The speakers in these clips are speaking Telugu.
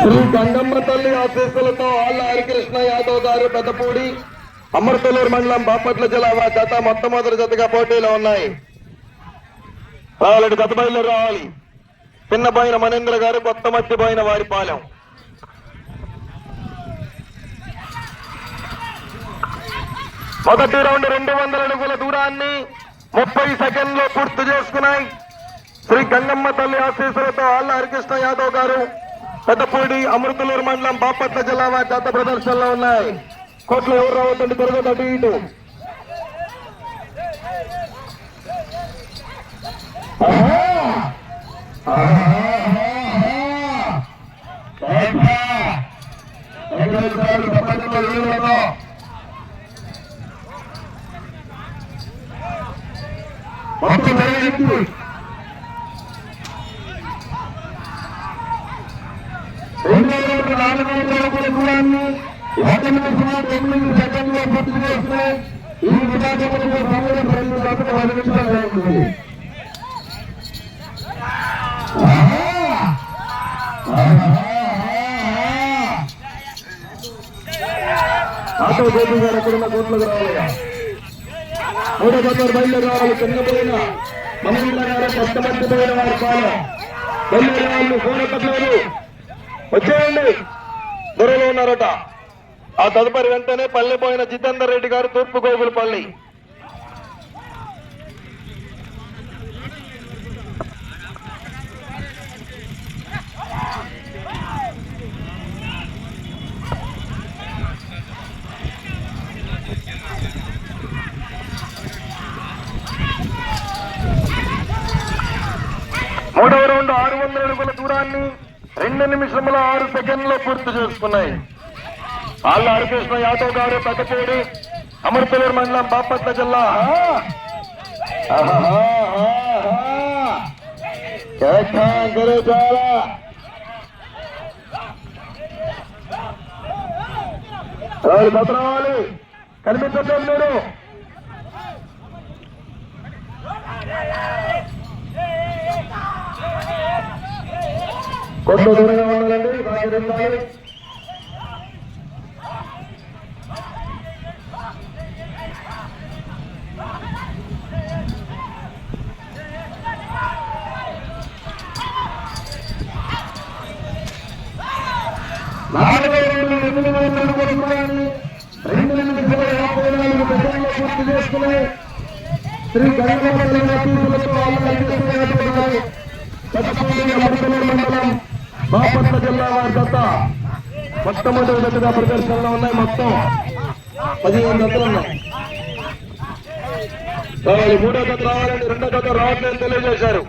శ్రీ గంగమ్మ తల్లి ఆశీస్సులతో ఆళ్ళ హరికృష్ణ యాదవ్ గారు పెద్దపూడి అమృతలూరు మండలం బాపట్ల జిల్లా జత మొట్టమొదటి జతగా పోటీలో ఉన్నాయి. రావాలి జత బయలుదేరి రావాలి. చిన్నపోయిన మనేంద్ర గారు, కొత్త మట్టిపోయిన వారి పాలెం. మొదటి రౌండ్ 200 అడుగుల దూరాన్ని 30 సెకండ్లో పూర్తి చేసుకున్నాయి. శ్రీ గంగమ్మ తల్లి ఆశీస్సులతో ఆళ్ళ హరికృష్ణ యాదవ్ గారు పెద్దపూడి అమృతలూరు మండలం బాపట్ల జిల్లా వారి జత ప్రదర్శనలో ఉన్నాయి. కోట్లు ఎవరు రావద్దండి, త్వరగా అటు ఇటు. సెకండ్లో పూర్తి చేస్తే ఈ విభాగంలో సమయం 2 గంటల 10 నిమిషాలు అవుతుంది. ఆటో గోపి గారు ఎక్కడున్న కోట్లకు రావాలిగా. మూడో గంటలు బయలుదేరి రావాలి. చిన్నపోయిన మమ్మల్ని గారు, కొత్త మంది పోయిన వారి పాలెం. బయలుదేరి వాళ్ళు ఫోన్ ఎక్కట్లేదు, వచ్చేయండి, దొరలో ఉన్నారట. ఆ తదుపరి వెంటనే పల్లెపోయిన జితేందర్ రెడ్డి గారు, తూర్పు గోగులపల్లి. మూడవ రౌండ్ 600 అడుగుల దూరాన్ని 2 నిమిషముల 6 సెకండ్లో పూర్తి చేసుకున్నాయి. ఆళ్ళ హరికృష్ణ యాదవ్ గారు పెద్దపూడి అమృతలూరు మండలం బాపట్ల జిల్లా. రావాలి, కనిపించట్లేదు మీరు. కొంత దూరంగా ఉండాలండి, సహకరించాలి. శ్రీ గంగమ్మ తల్లి ఆశీస్సులతో ఆళ్ళ హరికృష్ణ యాదవ్ గారు పెద్దపూడి అమృతలూరు మండలం బాపట్ల జిల్లా వారి జత మొట్టమొదటి జతగా ప్రదర్శనలో ఉన్నాయి. మొత్తం 15 జతలు ఉన్నాయి. మూడో జత రావాలండి, రెండో జత రావట్లేదని తెలియజేశారు.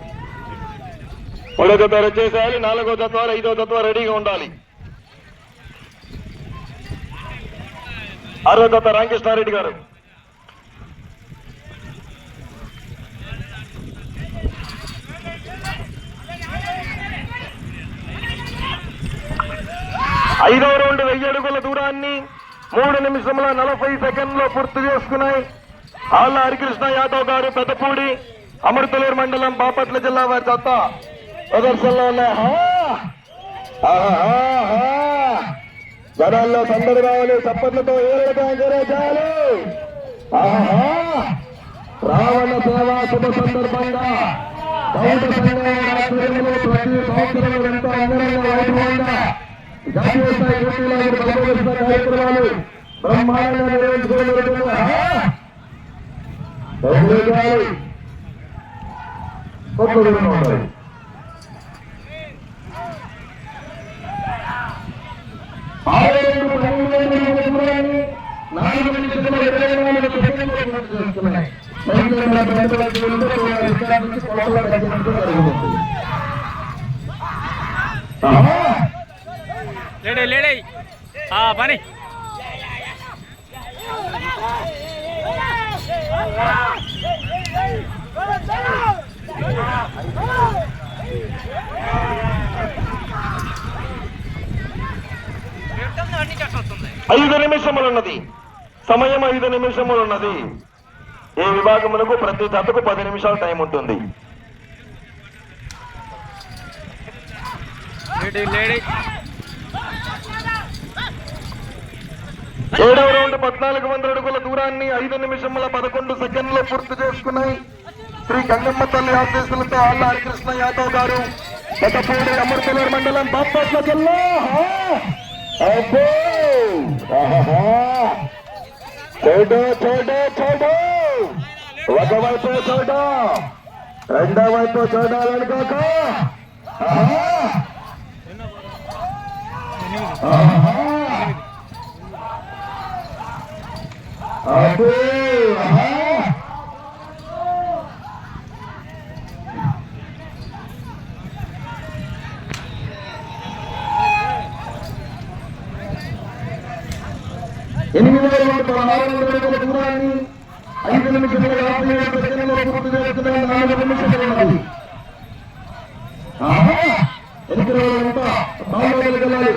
మూడో జత వచ్చేసేయాలి, 4వ జత వారు 5వ జత వారు రెడీగా ఉండాలి. 6వ జత రామకృష్ణారెడ్డి గారు. ఐదవ రౌండ్ 1000 అడుగుల దూరాన్ని 3 నిమిషముల 40 సెకండ్లో పూర్తి చేసుకున్నాయి. ఆళ్ళ హరికృష్ణ యాదవ్ గారు పెద్దపూడి అమృతలూరు మండలం బాపట్ల జిల్లా వారి జత ప్రదర్శనలో ఉన్నాయి. జనాల్లో సందడి రావాలి, చప్పట్లతో ఏరేటాలు. రావణ సేవా శుభ సందర్భంగా బౌద్ధ సంఘంలో ప్రతి సంవత్సరం ఎంతో అంగరంగ వైభవంగా జాతీయ స్థాయి పోటీలో బలపరుస్తున్న కార్యక్రమాలు బ్రహ్మాండంగా నిర్వహించుకోగలుగుతున్నాయి. లేడీ పని 5 నిమిషములున్నది సమయం, 5 నిమిషములున్నది. ఈ విభాగములకు ప్రతి జతకు 10 నిమిషాలు టైం ఉంటుంది. ఏడవ రౌండ్ 1400 అడుగుల దూరాన్ని 5 నిమిషముల 11 సెకండ్లు పూర్తి చేసుకున్నాయి. శ్రీ గంగమ్మ తల్లి ఆశీస్సులతో ఆళ్ళ హరికృష్ణ యాదవ్ గారు పెద్దపూడి అమృతలూరు మండలం బాపట్ల జిల్లా. చూడు చూడు చూడు, ఒకవైపు చూడు, రెండో వైపు చూడాలనుకోక. అదే 8,16 అడుగుల దూరాన్ని 5 నిమిషముల 57 సెకండ్లలో పూర్తి చేస్తున్న 4 నిమిషములు ఉన్నది. ఎన్నికల వాళ్ళంతా బాల్లోకి వెళ్ళాలి.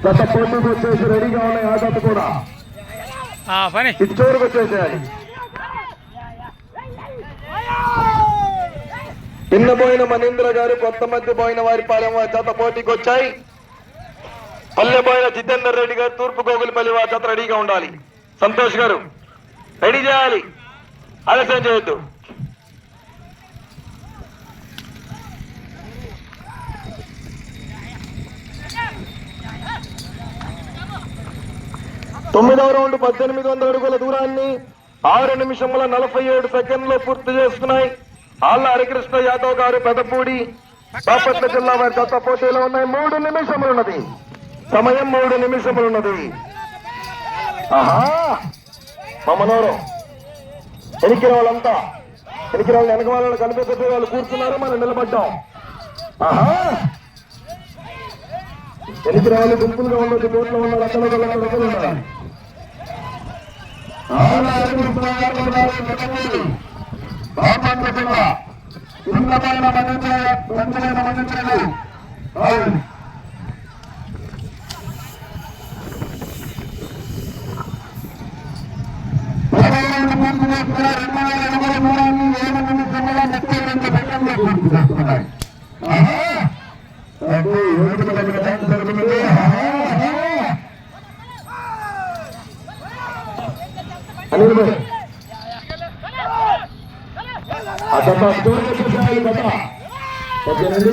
గత పోటీకి వచ్చేసి రెడీగా ఉన్నాయి. ఆ గత కూడా ఇటు చివరికి వచ్చేసేయాలి. చిన్నబోయిన మనేంద్ర గారు, కొత్త మధ్య పోయిన వారి పాలెం జత పోటీకి వచ్చాయి. పల్లెపోయిన జితేందర్ రెడ్డి గారు, తూర్పు గోగులపల్లి వారి జత రెడీగా ఉండాలి. సంతోష్ గారు రెడీ చేయాలి, ఆలస్యం చేయొద్దు. తొమ్మిదవ రౌండ్ 1800 అడుగుల దూరాన్ని 6 నిమిషముల 47 సెకండ్లు పూర్తి చేసుకున్నాయి. ఆళ్ళ హరికృష్ణ యాదవ్ గారు పెదపూడి బాపట్ల జిల్లా వారి జత పోటీలో ఉన్నాయి. 3 నిమిషములున్నది సమయం, 3 నిమిషములున్నది. మమ్మనోరు ఎనికిన వాళ్ళంతా, ఎనికిన వాళ్ళు వెనక వాళ్ళని కనిపించే వాళ్ళు కూర్చున్నారు, మనం నిలబడ్డాం. ఎనికిన వాళ్ళు గుంపులుగా ఉండొచ్చు, కోట్లో ఉన్నారు, అక్కడ ఉండాలి.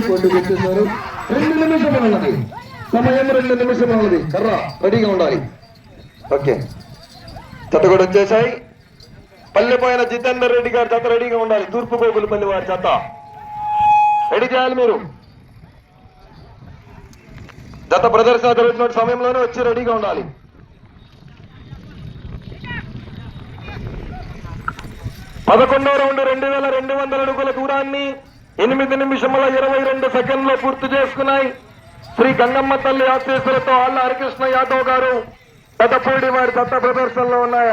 కొట్టు పెట్టేశారు. 2 నిమిషములు ఉన్నది సమయం, 2 నిమిషములు ఉన్నది. కర్ర రెడీగా ఉండాలి. ఓకే, జత కూడా వచ్చేసాయి. పల్లెపోయిన జితేందర్ రెడ్డి గారి జత రెడీగా ఉండాలి. తూర్పు గోగులపల్లి వారి జత రెడీ చేయాలి. మీరు జత ప్రదర్శన జరుగుతున్న సమయంలోనే వచ్చి రెడీగా ఉండాలి. పదకొండవ రౌండ్ 2200 అడుగుల దూరాన్ని 8 నిమిషముల 22 సెకండ్లు పూర్తి చేసుకున్నాయి. శ్రీ గంగమ్మ తల్లి ఆశీస్సులతో ఆళ్ళ హరికృష్ణ యాదవ్ గారు పెద్దపూడి వారి జత ప్రదర్శనలో ఉన్నాయి.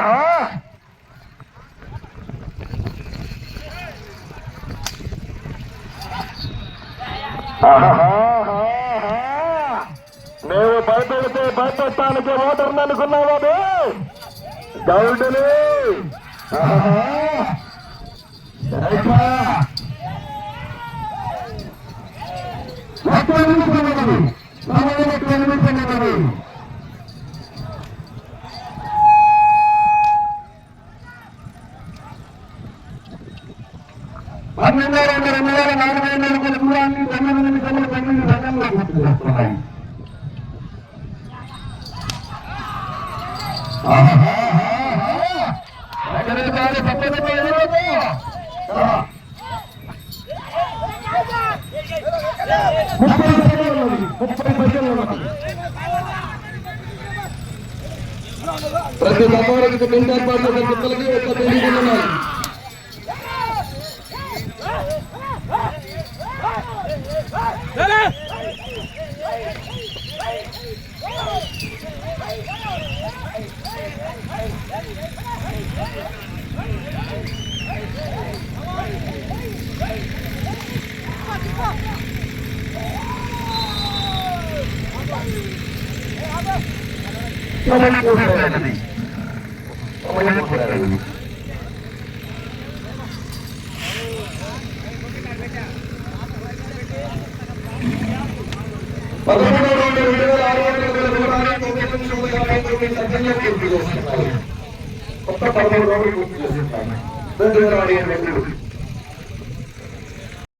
మేము భయపెడితే భయపెట్టడానికి ఓటర్ని అనుకున్నావా గౌడుని? ప్రతి వ్యాపారానికి పిల్లలకి ఒక తెలియజేస్తున్నారు. 13వ రౌండ్ 2600 అడుగుల దూరాన్ని 9:59 సెకండ్లు పూర్తి చేస్తున్నారు. కొత్త 13వ రౌండ్ పూర్తి చేస్తున్నారు. 2017